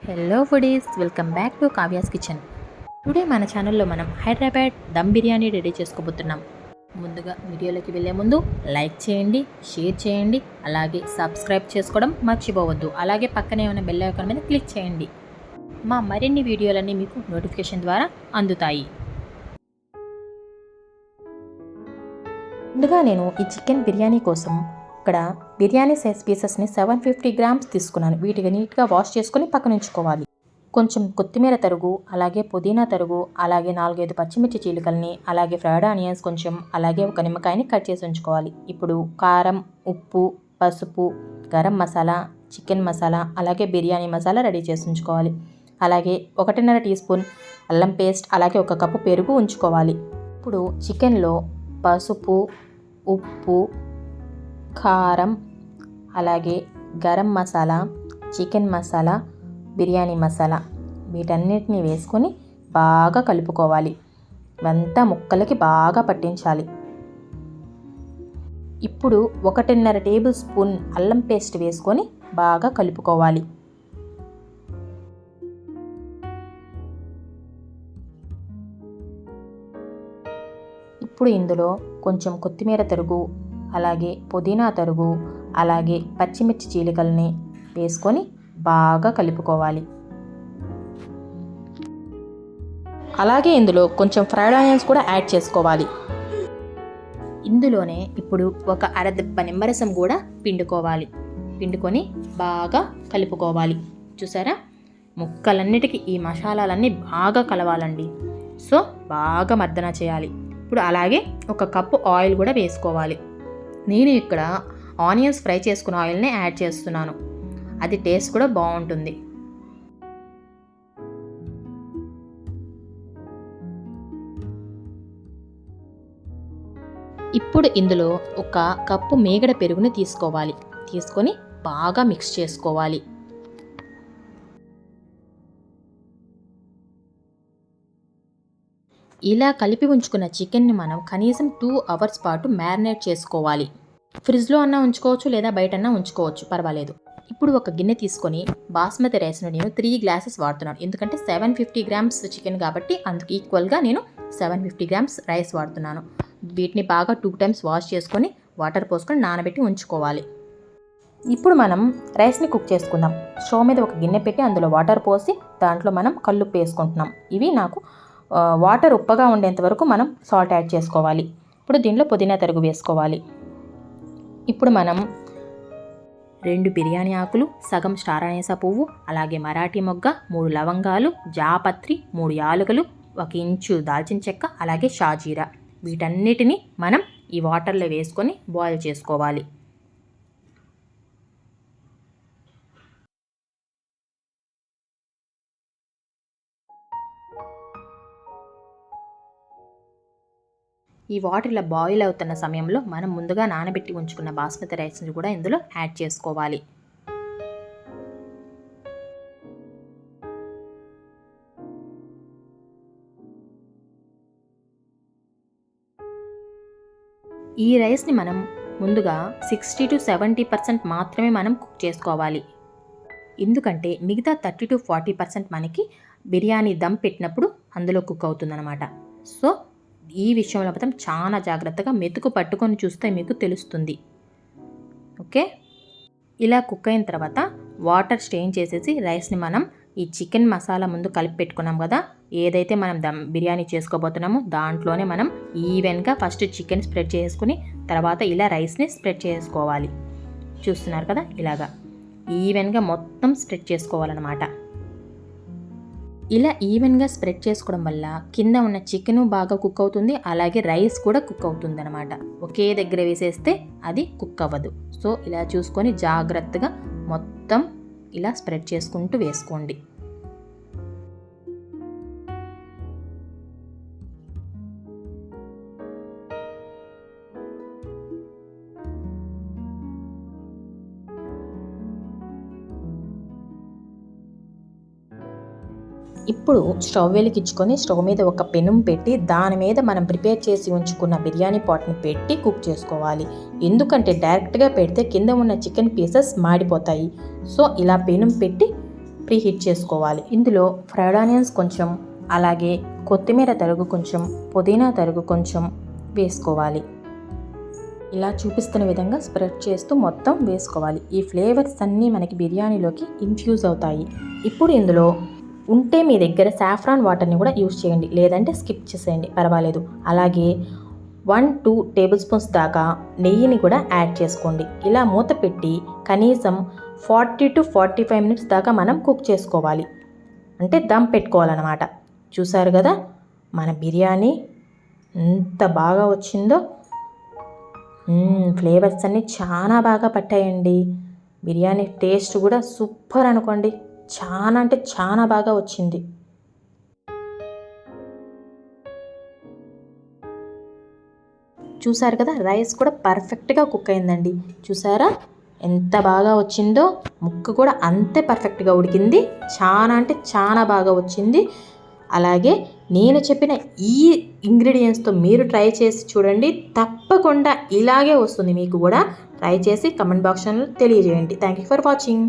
Hello foodies, welcome back to Kavya's kitchen. Today మన ఛానల్లో మనం హైదరాబాద్ దమ్ బిర్యానీ రెడీ చేసుకోబోతున్నాం. ముందుగా వీడియోలోకి వెళ్ళే ముందు లైక్ చేయండి, షేర్ చేయండి, అలాగే సబ్స్క్రైబ్ చేసుకోవడం మర్చిపోవద్దు. అలాగే పక్కనే ఉన్న బెల్ ఐకాన్ మీద క్లిక్ చేయండి. మా మరిన్ని వీడియోలన్నీ మీకు నోటిఫికేషన్ ద్వారా అందుతాయి. ముందుగా నేను ఈ చికెన్ బిర్యానీ కోసం ఇక్కడ బిర్యానీ సైజ్ పీసెస్ని 750 గ్రామ్స్ తీసుకున్నాను. వీటిని నీట్గా వాష్ చేసుకొని పక్కన ఉంచుకోవాలి. కొంచెం కొత్తిమీర తరుగు, అలాగే పుదీనా తరుగు, అలాగే 4-5 పచ్చిమిర్చి చీలికల్ని, అలాగే ఫ్రైడ్ ఆనియన్స్ కొంచెం, అలాగే ఒక నిమ్మకాయని కట్ చేసి ఉంచుకోవాలి. ఇప్పుడు కారం, ఉప్పు, పసుపు, గరం మసాలా, చికెన్ మసాలా, అలాగే బిర్యానీ మసాలా రెడీ చేసి ఉంచుకోవాలి. అలాగే 1.5 టీ స్పూన్ అల్లం పేస్ట్, అలాగే 1 కప్పు పెరుగు ఉంచుకోవాలి. ఇప్పుడు చికెన్లో పసుపు, ఉప్పు, కారం, అలాగే గరం మసాలా, చికెన్ మసాలా, బిర్యానీ మసాలా వీటన్నిటిని వేసుకొని బాగా కలుపుకోవాలి. ఇవంతా ముక్కలకి బాగా పట్టించాలి. ఇప్పుడు 1.5 టేబుల్ స్పూన్ అల్లం పేస్ట్ వేసుకొని బాగా కలుపుకోవాలి. ఇప్పుడు ఇందులో కొంచెం కొత్తిమీర తరుగు, అలాగే పుదీనా తరుగు, అలాగే పచ్చిమిర్చి చీలికల్ని వేసుకొని బాగా కలుపుకోవాలి. అలాగే ఇందులో కొంచెం ఫ్రైడ్ ఆనియన్స్ కూడా యాడ్ చేసుకోవాలి. ఇందులోనే ఇప్పుడు ఒక అరదెబ్బ నిమ్మరసం కూడా పిండుకొని బాగా కలుపుకోవాలి. చూసారా, ముక్కలన్నిటికీ ఈ మసాలాలన్నీ బాగా కలవాలండి. సో బాగా మర్దన చేయాలి. ఇప్పుడు అలాగే 1 కప్పు ఆయిల్ కూడా వేసుకోవాలి. నేను ఇక్కడ ఆనియన్స్ ఫ్రై చేసుకున్న ఆయిల్ని యాడ్ చేస్తున్నాను. అది టేస్ట్ కూడా బాగుంటుంది. ఇప్పుడు ఇందులో 1 కప్పు మీగడ పెరుగుని తీసుకొని బాగా మిక్స్ చేసుకోవాలి. ఇలా కలిపి ఉంచుకున్న చికెన్ని మనం కనీసం 2 అవర్స్ పాటు మ్యారినేట్ చేసుకోవాలి. ఫ్రిడ్జ్లో అన్నా ఉంచుకోవచ్చు, లేదా బయటన్నా ఉంచుకోవచ్చు, పర్వాలేదు. ఇప్పుడు ఒక గిన్నె తీసుకొని బాస్మతి రైస్ను నేను 3 గ్లాసెస్ వాడుతున్నాను. ఎందుకంటే 750 గ్రామ్స్ చికెన్ కాబట్టి అందుకు ఈక్వల్గా నేను 750 గ్రామ్స్ రైస్ వాడుతున్నాను. వీటిని బాగా 2 టైమ్స్ వాష్ చేసుకొని వాటర్ పోసుకొని నానబెట్టి ఉంచుకోవాలి. ఇప్పుడు మనం రైస్ని కుక్ చేసుకుందాం. స్టవ్ మీద ఒక గిన్నె పెట్టి అందులో వాటర్ పోసి దాంట్లో మనం కల్లుప్పు వేసుకుంటున్నాం. ఇవి నాకు వాటర్ ఉప్పగా ఉండేంత వరకు మనం సాల్ట్ యాడ్ చేసుకోవాలి. ఇప్పుడు దీంట్లో పుదీనా తరుగు వేసుకోవాలి. ఇప్పుడు మనం 2 బిర్యానీ ఆకులు, సగం స్టార్ అనేసా పువ్వు, అలాగే మరాఠీ మొగ్గ, 3 లవంగాలు, జాపత్రి, 3 యాలకులు, 1 ఇంచు దాల్చిన చెక్క, అలాగే షాజీరా వీటన్నిటిని మనం ఈ వాటర్లో వేసుకొని బాయిల్ చేసుకోవాలి. ఈ వాటర్ ఇలా బాయిల్ అవుతున్న సమయంలో మనం ముందుగా నానబెట్టి ఉంచుకున్న బాస్మతి రైస్ని కూడా ఇందులో యాడ్ చేసుకోవాలి. ఈ రైస్ని మనం ముందుగా 60 to 70% మాత్రమే మనం కుక్ చేసుకోవాలి. ఎందుకంటే మిగతా 30 to 40% మనకి బిర్యానీ దమ్ పెట్టినప్పుడు అందులో కుక్ అవుతుందన్నమాట. సో ఈ విషయంలో మాత్రం చాలా జాగ్రత్తగా మెతుకు పట్టుకొని చూస్తే మీకు తెలుస్తుంది. ఓకే, ఇలా కుక్ అయిన తర్వాత వాటర్ స్ట్రెయిన్ చేసేసి రైస్ని మనం ఈ చికెన్ మసాలా ముందు కలిపి పెట్టుకున్నాం కదా, ఏదైతే మనం దమ్ బిర్యానీ చేసుకోబోతున్నామో దాంట్లోనే మనం ఈవెన్గా ఫస్ట్ చికెన్ స్ప్రెడ్ చేసుకుని తర్వాత ఇలా రైస్ని స్ప్రెడ్ చేసుకోవాలి. చూస్తున్నారు కదా, ఇలాగా ఈవెన్గా మొత్తం స్ప్రెడ్ చేసుకోవాలన్నమాట. ఇలా ఈవెన్గా స్ప్రెడ్ చేసుకోవడం వల్ల కింద ఉన్న చికెను బాగా కుక్ అవుతుంది, అలాగే రైస్ కూడా కుక్ అవుతుంది అనమాట. ఒకే దగ్గర వేసేస్తే అది కుక్ అవ్వదు. సో ఇలా చూసుకొని జాగ్రత్తగా మొత్తం ఇలా స్ప్రెడ్ చేసుకుంటూ వేసుకోండి. ఇప్పుడు స్టవ్ వెలిగించుకొని స్టవ్ మీద ఒక పెనం పెట్టి దాని మీద మనం ప్రిపేర్ చేసి ఉంచుకున్న బిర్యానీ పాట్ని పెట్టి కుక్ చేసుకోవాలి. ఎందుకంటే డైరెక్ట్గా పెడితే కింద ఉన్న చికెన్ పీసెస్ మాడిపోతాయి. సో ఇలా పెనం పెట్టి ప్రీహీట్ చేసుకోవాలి. ఇందులో ఫ్రైడ్ ఆనియన్స్ కొంచెం, అలాగే కొత్తిమీర తరుగు కొంచెం, పుదీనా తరుగు కొంచెం వేసుకోవాలి. ఇలా చూపిస్తున్న విధంగా స్ప్రెడ్ చేస్తూ మొత్తం వేసుకోవాలి. ఈ ఫ్లేవర్స్ అన్నీ మనకి బిర్యానీలోకి ఇన్ఫ్యూజ్ అవుతాయి. ఇప్పుడు ఇందులో ఉంటే మీ దగ్గర సాఫ్రాన్ వాటర్ని కూడా యూజ్ చేయండి, లేదంటే స్కిప్ చేసేయండి, పర్వాలేదు. అలాగే 1-2 టేబుల్ స్పూన్స్ దాకా నెయ్యిని కూడా యాడ్ చేసుకోండి. ఇలా మూత పెట్టి కనీసం 40 to 45 మినిట్స్ దాకా మనం కుక్ చేసుకోవాలి, అంటే దమ్ పెట్టుకోవాలన్నమాట. చూసారు కదా మన బిర్యానీ ఎంత బాగా వచ్చిందో. ఫ్లేవర్స్ అన్నీ చాలా బాగా పట్టాయండి. బిర్యానీ టేస్ట్ కూడా సూపర్ అనుకోండి. చాలా అంటే చాలా బాగా వచ్చింది. చూసారు కదా రైస్ కూడా పర్ఫెక్ట్గా కుక్ అయిందండి. చూసారా ఎంత బాగా వచ్చిందో. ముక్క కూడా అంతే పర్ఫెక్ట్గా ఉడికింది. చాలా అంటే చాలా బాగా వచ్చింది. అలాగే నేను చెప్పిన ఈ ఇంగ్రీడియంట్స్తో మీరు ట్రై చేసి చూడండి. తప్పకుండా ఇలాగే వస్తుంది మీకు కూడా. ట్రై చేసి కమెంట్ బాక్స్లో తెలియజేయండి. Thank you for watching.